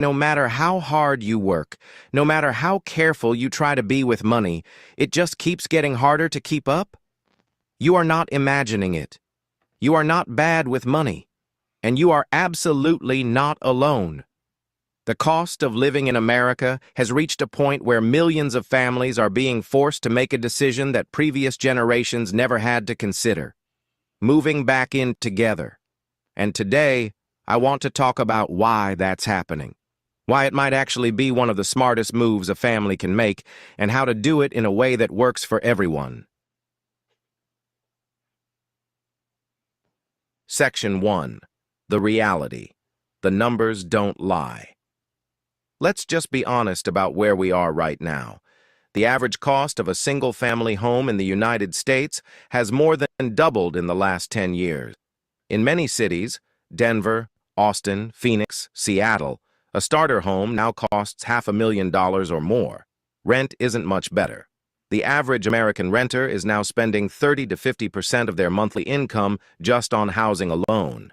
no matter how hard you work, no matter how careful you try to be with money, it just keeps getting harder to keep up? You are not imagining it. You are not bad with money. And you are absolutely not alone. The cost of living in America has reached a point where millions of families are being forced to make a decision that previous generations never had to consider: moving back in together. And today, I want to talk about why that's happening, why it might actually be one of the smartest moves a family can make, and how to do it in a way that works for everyone. Section 1. The reality. The numbers don't lie. Let's just be honest about where we are right now. The average cost of a single-family home in the United States has more than doubled in the last 10 years. In many cities, Denver, Austin, Phoenix, Seattle, a starter home now costs $500,000 or more. Rent isn't much better. The average American renter is now spending 30 to 50% of their monthly income just on housing alone.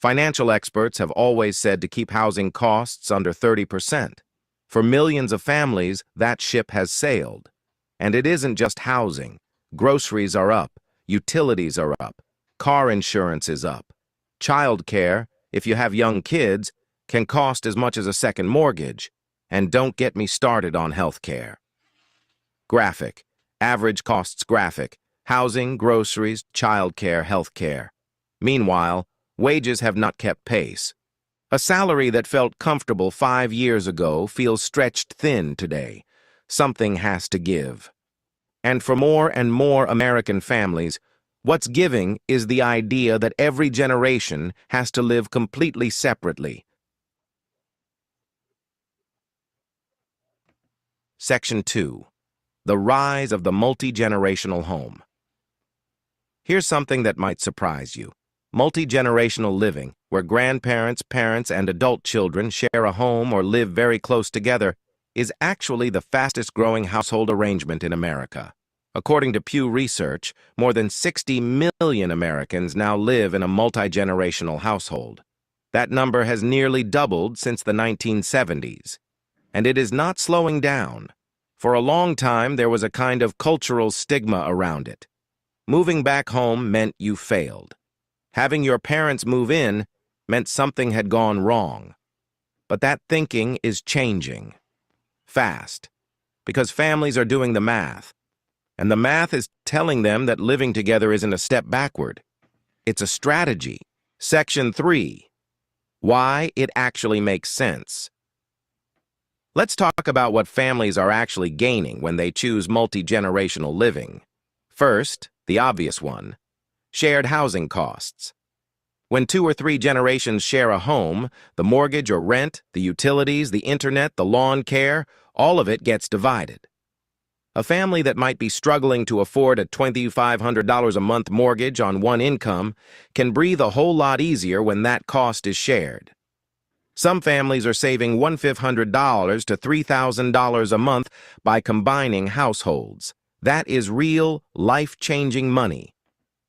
Financial experts have always said to keep housing costs under 30%. For millions of families, that ship has sailed. And it isn't just housing. Groceries are up, utilities are up, car insurance is up. Childcare, if you have young kids, can cost as much as a second mortgage. And don't get me started on health care. Graphic. Average costs graphic. Housing, groceries, childcare, health care. Meanwhile, wages have not kept pace. A salary that felt comfortable 5 years ago feels stretched thin today. Something has to give. And for more and more American families, what's giving is the idea that every generation has to live completely separately. Section 2. The rise of the multi-generational home. Here's something that might surprise you. Multi-generational living, where grandparents, parents, and adult children share a home or live very close together, is actually the fastest-growing household arrangement in America. According to Pew Research, more than 60 million Americans now live in a multi-generational household. That number has nearly doubled since the 1970s. And it is not slowing down. For a long time, there was a kind of cultural stigma around it. Moving back home meant you failed. Having your parents move in meant something had gone wrong. But that thinking is changing. Fast. Because families are doing the math. And the math is telling them that living together isn't a step backward. It's a strategy. Section 3. Why it actually makes sense. Let's talk about what families are actually gaining when they choose multi-generational living. First, the obvious one. Shared housing costs. When 2 or 3 generations share a home, the mortgage or rent, the utilities, the internet, the lawn care, all of it gets divided. A family that might be struggling to afford a $2,500 a month mortgage on one income can breathe a whole lot easier when that cost is shared. Some families are saving $1,500 to $3,000 a month by combining households. That is real, life-changing money.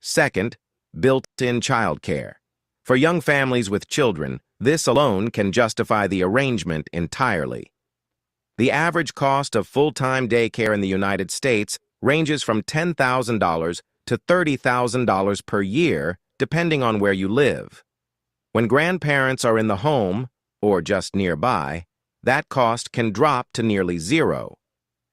Second, built-in childcare. For young families with children, this alone can justify the arrangement entirely. The average cost of full-time daycare in the United States ranges from $10,000 to $30,000 per year, depending on where you live. When grandparents are in the home, or just nearby, that cost can drop to nearly zero.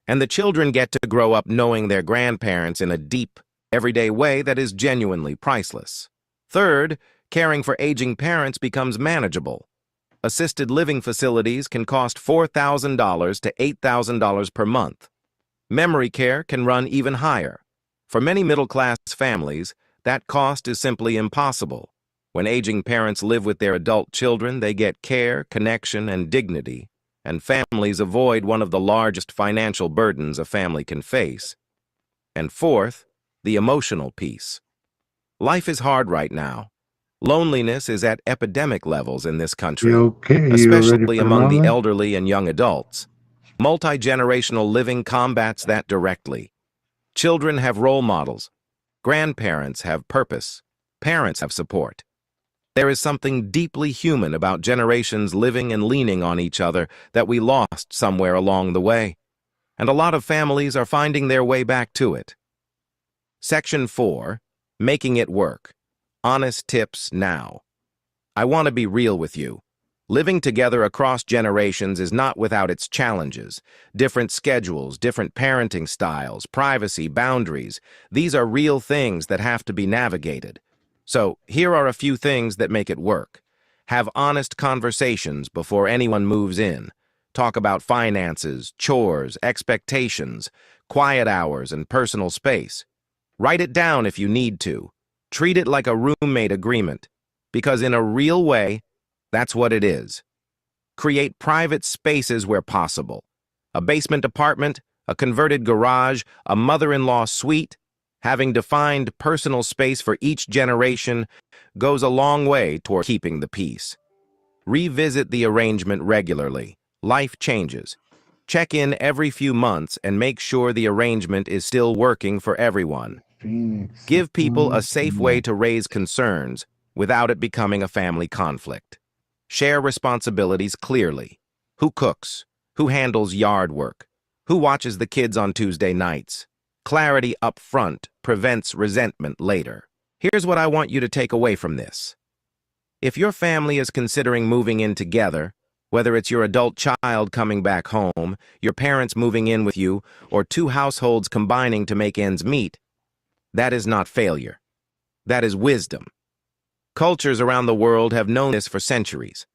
And the children get to grow up knowing their grandparents in a deep, everyday way that is genuinely priceless. Third, caring for aging parents becomes manageable. Assisted living facilities can cost $4,000 to $8,000 per month. Memory care can run even higher. For many middle-class families, that cost is simply impossible. When aging parents live with their adult children, they get care, connection, and dignity, and families avoid one of the largest financial burdens a family can face. And fourth, the emotional piece. Life is hard right now. Loneliness is at epidemic levels in this country, especially among the elderly and young adults. Multi-generational living combats that directly. Children have role models. Grandparents have purpose. Parents have support. There is something deeply human about generations living and leaning on each other that we lost somewhere along the way, and a lot of families are finding their way back to it. Section 4, Making It Work. Honest tips now. I want to be real with you. Living together across generations is not without its challenges. Different schedules, different parenting styles, privacy, boundaries. These are real things that have to be navigated. So, here are a few things that make it work. Have honest conversations before anyone moves in. Talk about finances, chores, expectations, quiet hours, and personal space. Write it down if you need to. Treat it like a roommate agreement, because in a real way, that's what it is. Create private spaces where possible. A basement apartment, a converted garage, a mother-in-law suite. Having defined personal space for each generation goes a long way toward keeping the peace. Revisit the arrangement regularly. Life changes. Check in every few months and make sure the arrangement is still working for everyone. Give people a safe way to raise concerns without it becoming a family conflict. Share responsibilities clearly. Who cooks? Who handles yard work? Who watches the kids on Tuesday nights? Clarity up front prevents resentment later. Here's what I want you to take away from this. If your family is considering moving in together, whether it's your adult child coming back home, your parents moving in with you, or two households combining to make ends meet, that is not failure. That is wisdom. Cultures around the world have known this for centuries.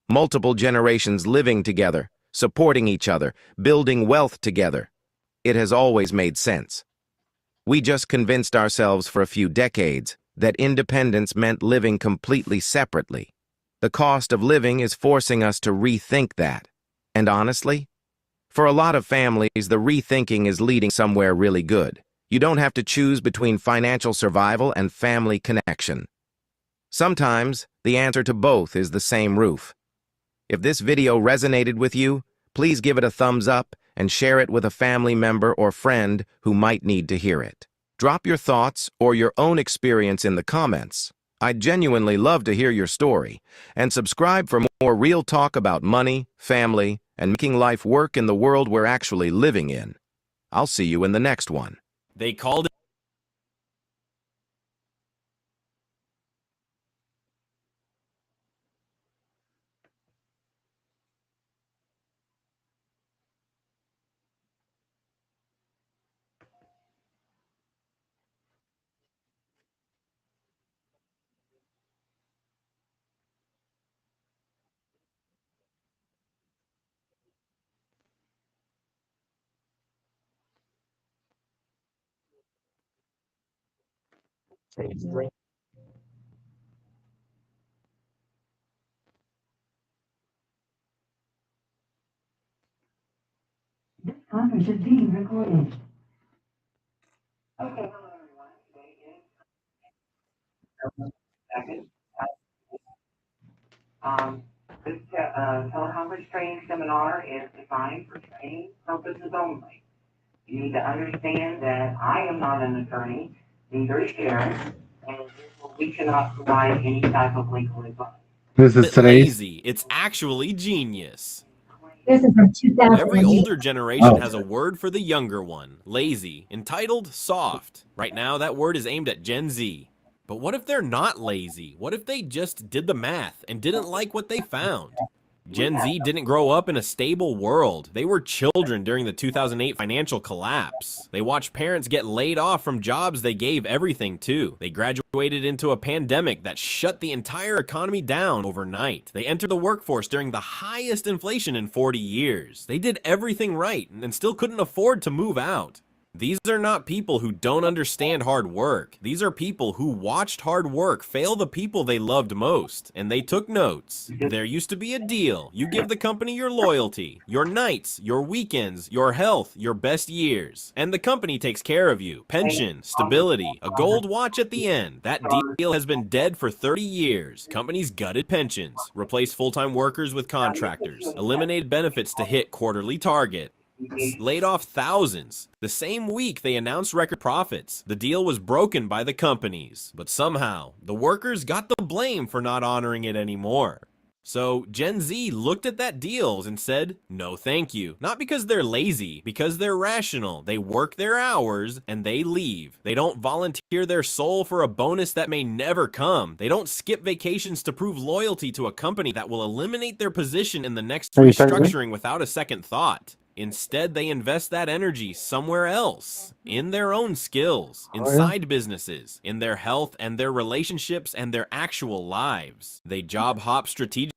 Multiple generations living together, supporting each other, building wealth together. It has always made sense. We just convinced ourselves for a few decades that independence meant living completely separately. The cost of living is forcing us to rethink that. And honestly, for a lot of families, the rethinking is leading somewhere really good. You don't have to choose between financial survival and family connection. Sometimes, the answer to both is the same roof. If this video resonated with you, please give it a thumbs up and share it with a family member or friend who might need to hear it. Drop your thoughts or your own experience in the comments. I'd genuinely love to hear your story. And subscribe for more real talk about money, family, and making life work in the world we're actually living in. I'll see you in the next one. They called it. This conference is being recorded. Okay, hello everyone. Today is second. This teleconference training seminar is designed for training purposes only. You need to understand that I am not an attorney, neither is Sharon, and we cannot provide any type of legal advice. This is today's. Lazy. It's actually genius. This is from 2008. Every older generation has a word for the younger one, lazy, entitled soft. Right now, that word is aimed at Gen Z. But what if they're not lazy? What if they just did the math and didn't like what they found? Gen Z didn't grow up in a stable world. They were children during the 2008 financial collapse. They watched parents get laid off from jobs they gave everything to. They graduated into a pandemic that shut the entire economy down overnight. They entered the workforce during the highest inflation in 40 years. They did everything right and still couldn't afford to move out. These are not people who don't understand hard work. These are people who watched hard work fail the people they loved most, and they took notes. There used to be a deal. You give the company your loyalty, your nights, your weekends, your health, your best years, and the company takes care of you. Pension, stability, a gold watch at the end. That deal has been dead for 30 years. Companies gutted pensions, replaced full-time workers with contractors, eliminated benefits to hit quarterly target. laid off thousands. The same week they announced record profits. The deal was broken by the companies, but somehow the workers got the blame for not honoring it anymore. So Gen Z looked at that deal and said, no thank you. Not because they're lazy, because they're rational. They work their hours and they leave. They don't volunteer their soul for a bonus that may never come. They don't skip vacations to prove loyalty to a company that will eliminate their position in the next restructuring without a second thought. Instead, they invest that energy somewhere else, in their own skills, in side businesses, in their health and their relationships and their actual lives. They job hop strategically,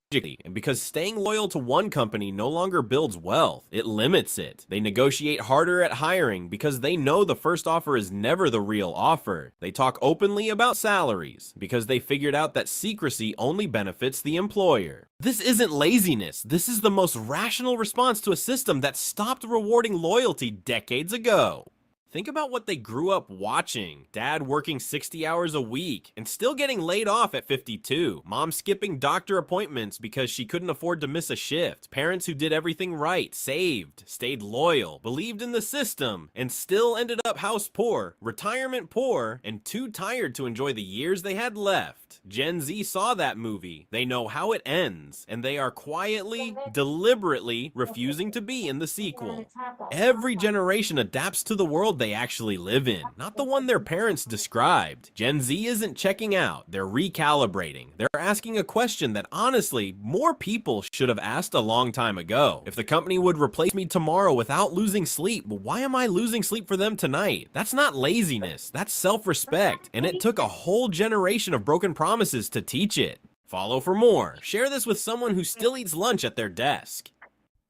and because staying loyal to one company no longer builds wealth, it limits it. They negotiate harder at hiring because they know the first offer is never the real offer. They talk openly about salaries because they figured out that secrecy only benefits the employer. This isn't laziness. This is the most rational response to a system that stopped rewarding loyalty decades ago. Think about what they grew up watching. Dad working 60 hours a week and still getting laid off at 52. Mom skipping doctor appointments because she couldn't afford to miss a shift. Parents who did everything right, saved, stayed loyal, believed in the system, and still ended up house poor, retirement poor, and too tired to enjoy the years they had left. Gen Z saw that movie. They know how it ends, and they are quietly, deliberately refusing to be in the sequel. Every generation adapts to the world they actually live in, not the one their parents described. Gen Z isn't checking out, they're recalibrating. They're asking a question that honestly, more people should have asked a long time ago. If the company would replace me tomorrow without losing sleep, why am I losing sleep for them tonight? That's not laziness, that's self-respect, and it took a whole generation of broken promises to teach it. Follow for more. Share this with someone who still eats lunch at their desk.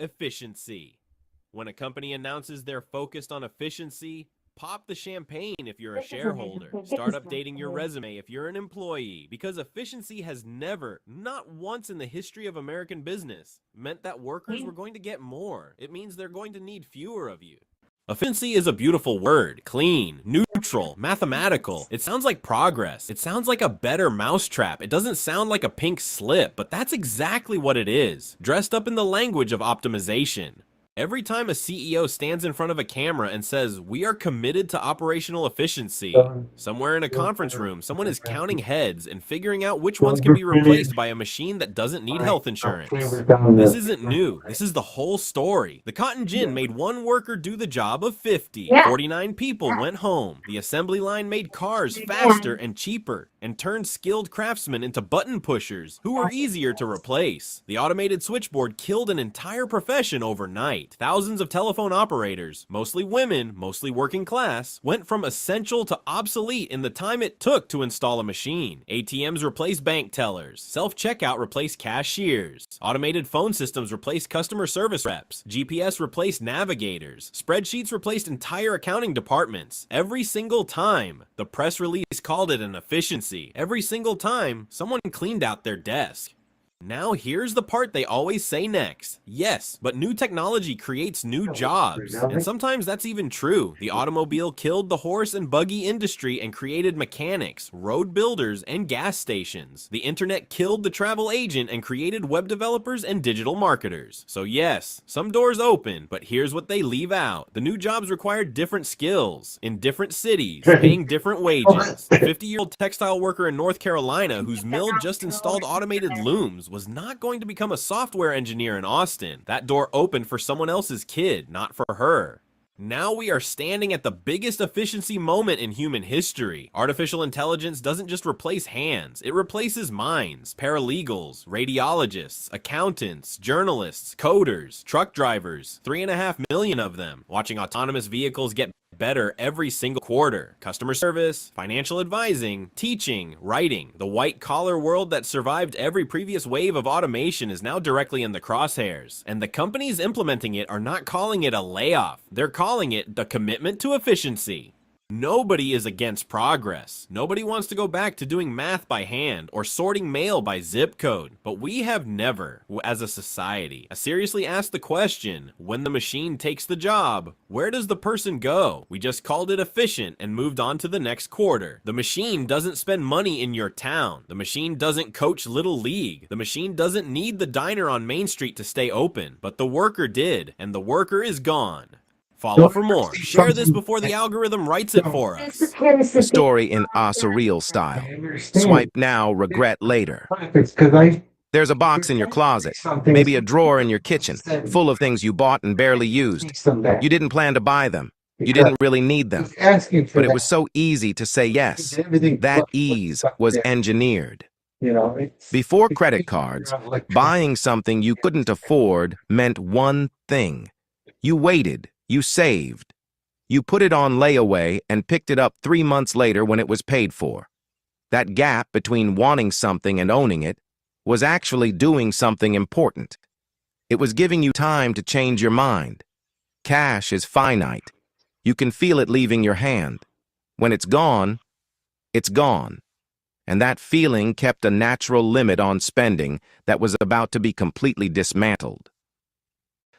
Efficiency. When a company announces they're focused on efficiency, pop the champagne if you're a shareholder. Start updating your resume if you're an employee, because efficiency has never, not once in the history of American business, meant that workers were going to get more. It means they're going to need fewer of you. Efficiency is a beautiful word. Clean, neutral, mathematical. It sounds like progress. It sounds like a better mousetrap. It doesn't sound like a pink slip, but that's exactly what it is, dressed up in the language of optimization. Every time a CEO stands in front of a camera and says, "We are committed to operational efficiency," somewhere in a conference room, someone is counting heads and figuring out which ones can be replaced by a machine that doesn't need health insurance. This isn't new. This is the whole story. The cotton gin made one worker do the job of 50. 49 people went home. The assembly line made cars faster and cheaper and turned skilled craftsmen into button pushers who were easier to replace. The automated switchboard killed an entire profession overnight. Thousands of telephone operators, mostly women, mostly working class, went from essential to obsolete in the time it took to install a machine. ATMs replaced bank tellers. Self-checkout replaced cashiers. Automated phone systems replaced customer service reps. GPS replaced navigators. Spreadsheets replaced entire accounting departments. Every single time, the press release called it an efficiency. Every single time, someone cleaned out their desk. Now here's the part they always say next. Yes, but new technology creates new jobs. And sometimes that's even true. The automobile killed the horse and buggy industry and created mechanics, road builders, and gas stations. The internet killed the travel agent and created web developers and digital marketers. So yes, some doors open, but here's what they leave out. The new jobs require different skills, in different cities, paying different wages. The 50-year-old textile worker in North Carolina whose mill just installed automated looms was not going to become a software engineer in Austin. That door opened for someone else's kid, not for her. Now we are standing at the biggest efficiency moment in human history. Artificial intelligence doesn't just replace hands, it replaces minds. Paralegals, radiologists, accountants, journalists, coders, truck drivers, 3.5 million of them, watching autonomous vehicles get better every single quarter. Customer service, financial advising, teaching, writing. The white-collar world that survived every previous wave of automation is now directly in the crosshairs. And the companies implementing it are not calling it a layoff. They're calling it the commitment to efficiency. Nobody is against progress. Nobody wants to go back to doing math by hand or sorting mail by zip code. But we have never, as a society, seriously asked the question, when the machine takes the job, where does the person go? We just called it efficient and moved on to the next quarter. The machine doesn't spend money in your town. The machine doesn't coach Little League. The machine doesn't need the diner on Main Street to stay open. But the worker did, and the worker is gone. Follow for more. Share this before the algorithm writes it for us. A story in a surreal style. Swipe now, regret later. There's a box in your closet, maybe a drawer in your kitchen, full of things you bought and barely used. You didn't plan to buy them. You didn't really need them. But it was so easy to say yes. That ease was engineered. Before credit cards, buying something you couldn't afford meant one thing. You waited. You saved. You put it on layaway and picked it up 3 months later when it was paid for. That gap between wanting something and owning it was actually doing something important. It was giving you time to change your mind. Cash is finite. You can feel it leaving your hand. When it's gone, it's gone. And that feeling kept a natural limit on spending that was about to be completely dismantled.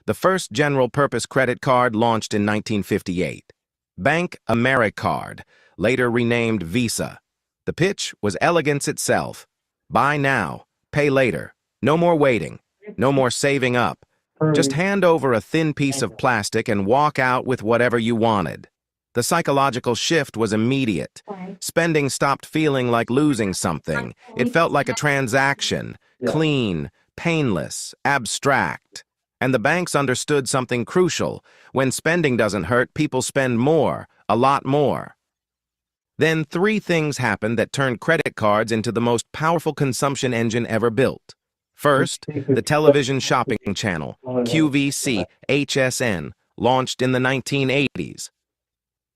The first general-purpose credit card launched in 1958. Bank AmeriCard, later renamed Visa. The pitch was elegance itself. Buy now, pay later. No more waiting. No more saving up. Just hand over a thin piece of plastic and walk out with whatever you wanted. The psychological shift was immediate. Spending stopped feeling like losing something. It felt like a transaction, clean, painless, abstract. And the banks understood something crucial. When spending doesn't hurt, people spend more, a lot more. Then 3 things happened that turned credit cards into the most powerful consumption engine ever built. First, the television shopping channel, QVC, HSN, launched in the 1980s.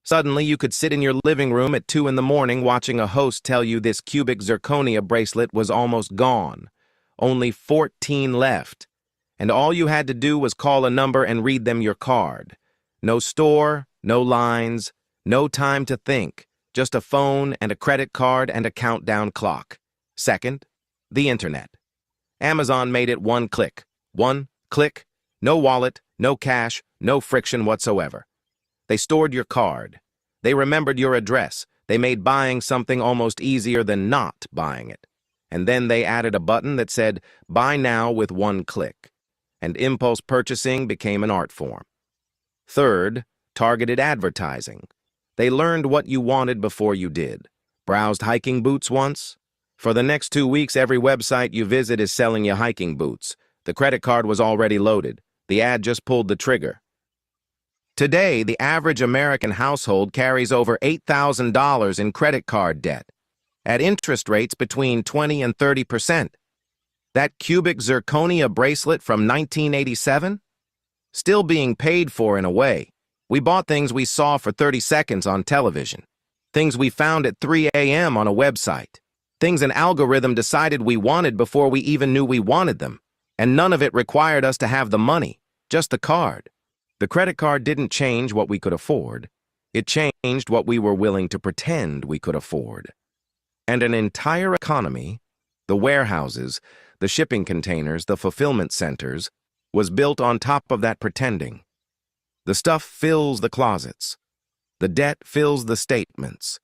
Suddenly, you could sit in your living room at 2 in the morning watching a host tell you this cubic zirconia bracelet was almost gone. Only 14 left. And all you had to do was call a number and read them your card. No store, no lines, no time to think, just a phone and a credit card and a countdown clock. Second, the internet. Amazon made it one click. One click, no wallet, no cash, no friction whatsoever. They stored your card. They remembered your address. They made buying something almost easier than not buying it. And then they added a button that said, buy now with one click. And impulse purchasing became an art form. Third, targeted advertising. They learned what you wanted before you did. Browsed hiking boots once? For the next 2 weeks, every website you visit is selling you hiking boots. The credit card was already loaded. The ad just pulled the trigger. Today, the average American household carries over $8,000 in credit card debt, at interest rates between 20 and 30%. That cubic zirconia bracelet from 1987? Still being paid for in a way. We bought things we saw for 30 seconds on television. Things we found at 3 a.m. on a website. Things an algorithm decided we wanted before we even knew we wanted them. And none of it required us to have the money, just the card. The credit card didn't change what we could afford. It changed what we were willing to pretend we could afford. And an entire economy, the warehouses, the shipping containers, the fulfillment centers, was built on top of that pretending. The stuff fills the closets. The debt fills the statements.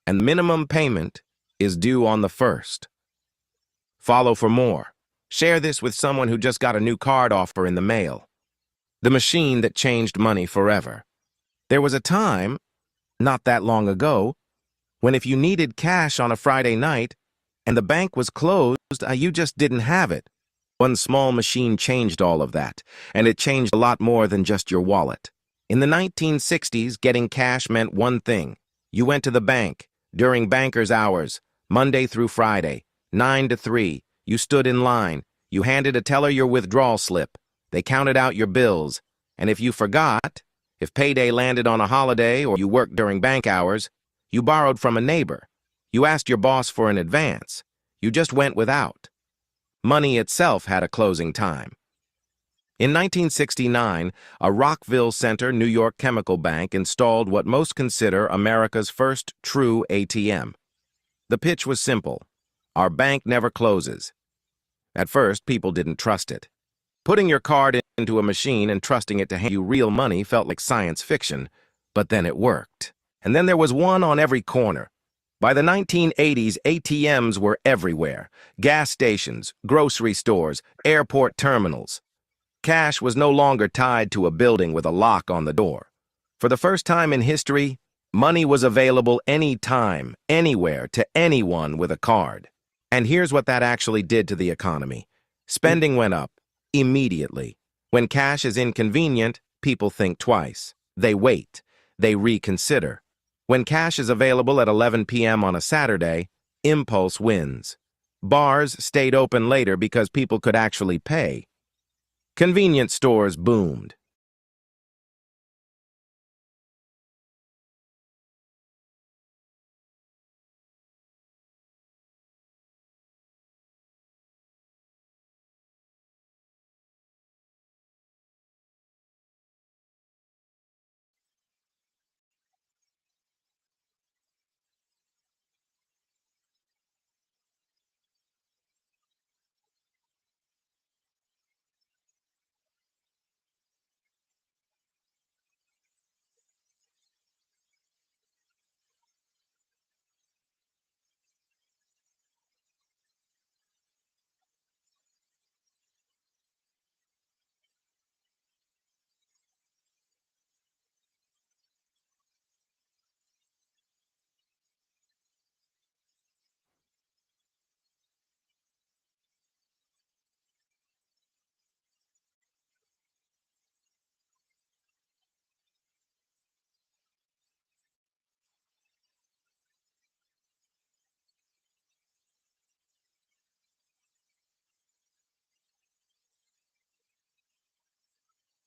And minimum payment is due on the 1st. Follow for more. Share this with someone who just got a new card offer in the mail. The machine that changed money forever. There was a time, not that long ago, when if you needed cash on a Friday night and the bank was closed, you just didn't have it. One small machine changed all of that, and it changed a lot more than just your wallet. In the 1960s, getting cash meant one thing. You went to the bank, during banker's hours, Monday through Friday, 9 to 3. You stood in line. You handed a teller your withdrawal slip. They counted out your bills. And if you forgot, if payday landed on a holiday or you worked during bank hours, you borrowed from a neighbor. You asked your boss for an advance. You just went without. Money itself had a closing time. In 1969, a Rockville Center, New York chemical bank installed what most consider America's first true ATM. The pitch was simple. Our bank never closes. At first, people didn't trust it. Putting your card into a machine and trusting it to hand you real money felt like science fiction, but then it worked. And then there was one on every corner. By the 1980s, ATMs were everywhere. Gas stations, grocery stores, airport terminals. Cash was no longer tied to a building with a lock on the door. For the first time in history, money was available anytime, anywhere, to anyone with a card. And here's what that actually did to the economy. Spending went up, immediately. When cash is inconvenient, people think twice. They wait. They reconsider. When cash is available at 11 p.m. on a Saturday, impulse wins. Bars stayed open later because people could actually pay. Convenience stores boomed.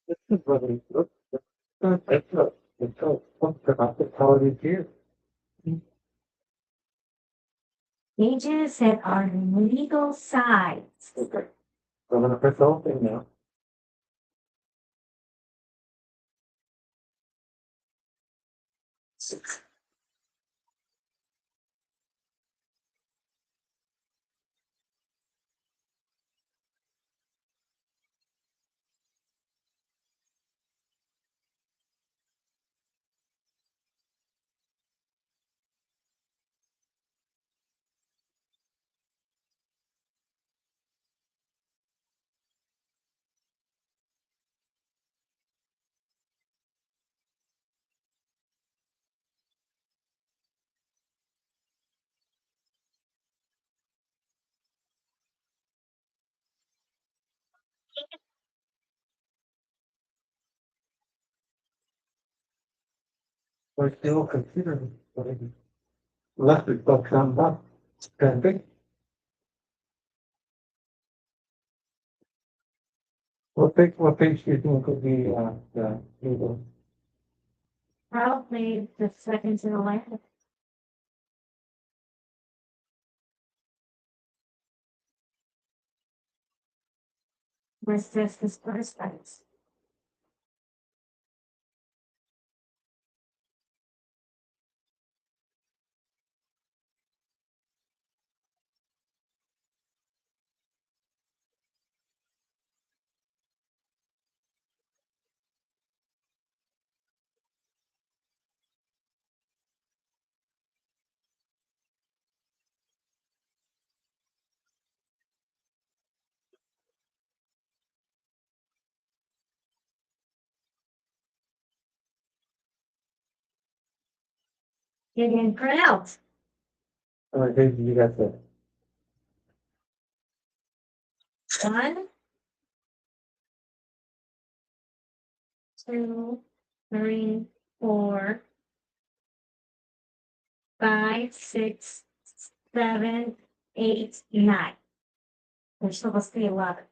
This is really good. It's a hospitality here. Ages that are legal size. Okay. So I'm gonna press the whole thing now. We're still considering electric box on that. Camping. What things do you think could be legal? Probably the second to the left. Where's this first space? Get in, print out. You got the 1, 2, 3, 4, 5, 6, 7, 8, 9. There's supposed to be 11.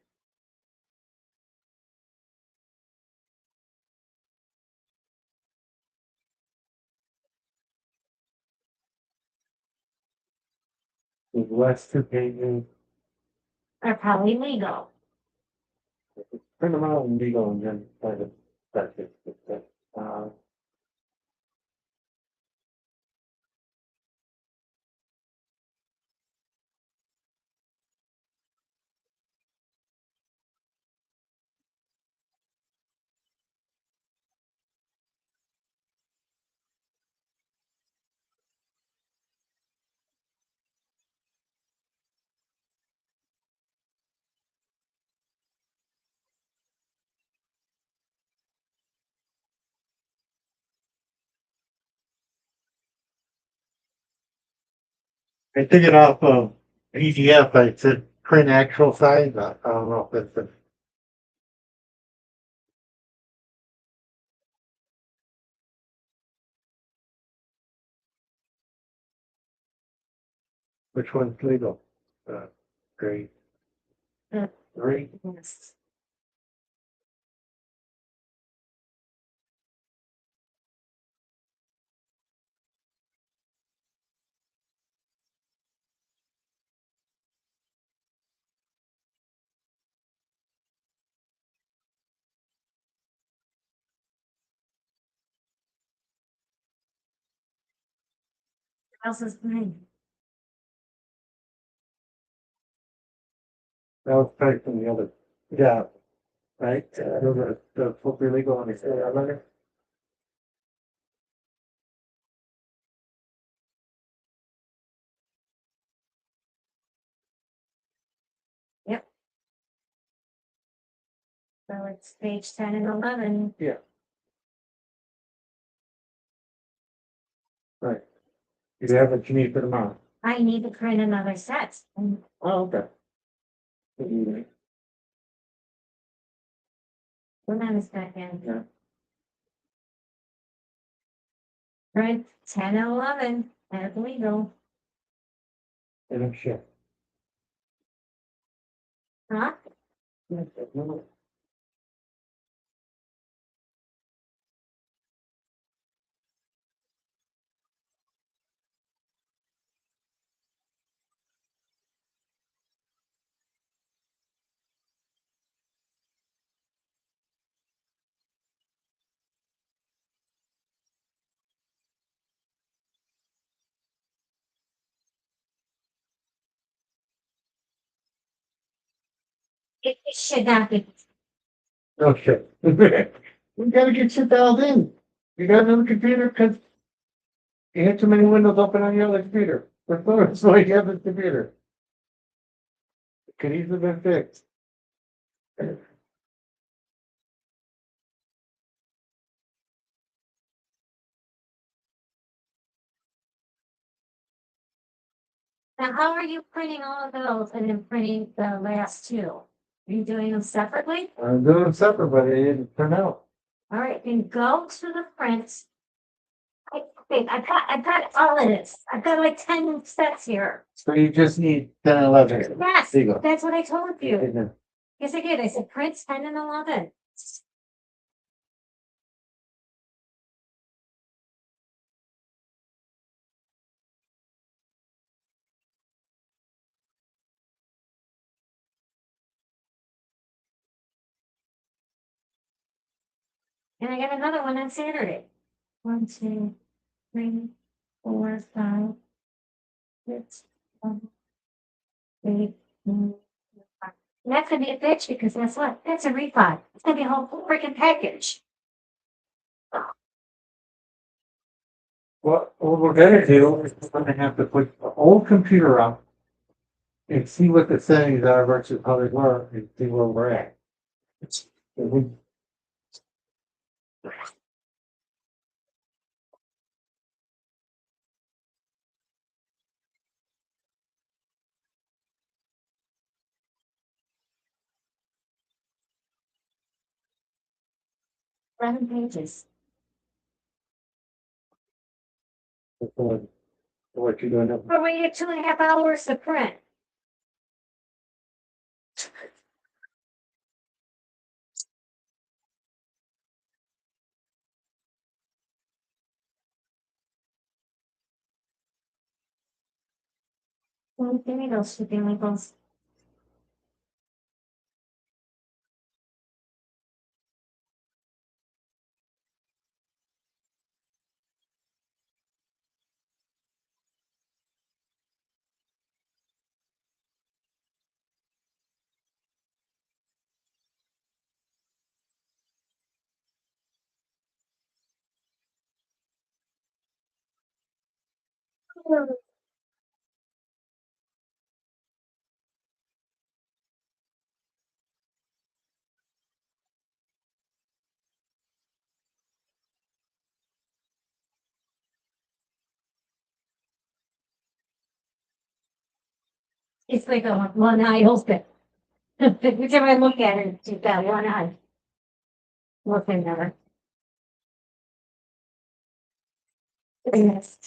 last 2 pages. Are probably legal. print them out and legal and then kind of, that's it. I took it off of PDF, I said print actual size, I don't know if that's the. Which one's legal? Great. Uh, Great. Yes. Else is mine. That was probably from the other, yeah, right? Those are the fully legal on the letter. So it's page 10 and 11. Right. You have what you need for tomorrow. I need to print another set. And Oh, okay. hold on a second. Yeah. Print 10 and 11 as legal. And I'm sure. Huh? It should not be. Okay. We gotta get you dialed in. You got another computer, cause you have too many windows open on your other computer. That's why you have this computer. Could easily been fixed. Now, how are you printing all of those and then printing the last two? Are you doing them separately? I'm doing them separate, but it didn't turn out. All right, then go to the print. Okay, I've got all of this. I've got like 10 sets here. So you just need 10 and 11. Yes, There you go. that's what I told you. Okay. Yes, I did. I said print 10 and 11. And I got another one on Saturday. 1, 2, 3, 4, 5, 6, 7, 8, 9, 10. And that's gonna be a bitch because guess what? That's a refi. It's gonna be a whole freaking package. What we're gonna do is we're gonna have to put the old computer up and see what the settings are versus how they were and see where we're at. We- Eleven pages. What you doing? But we get 2.5 hours to print. Give me those shipping labels. It's like a one eye open. Whichever I look at it, she's got one eye. Looking at her. Yes.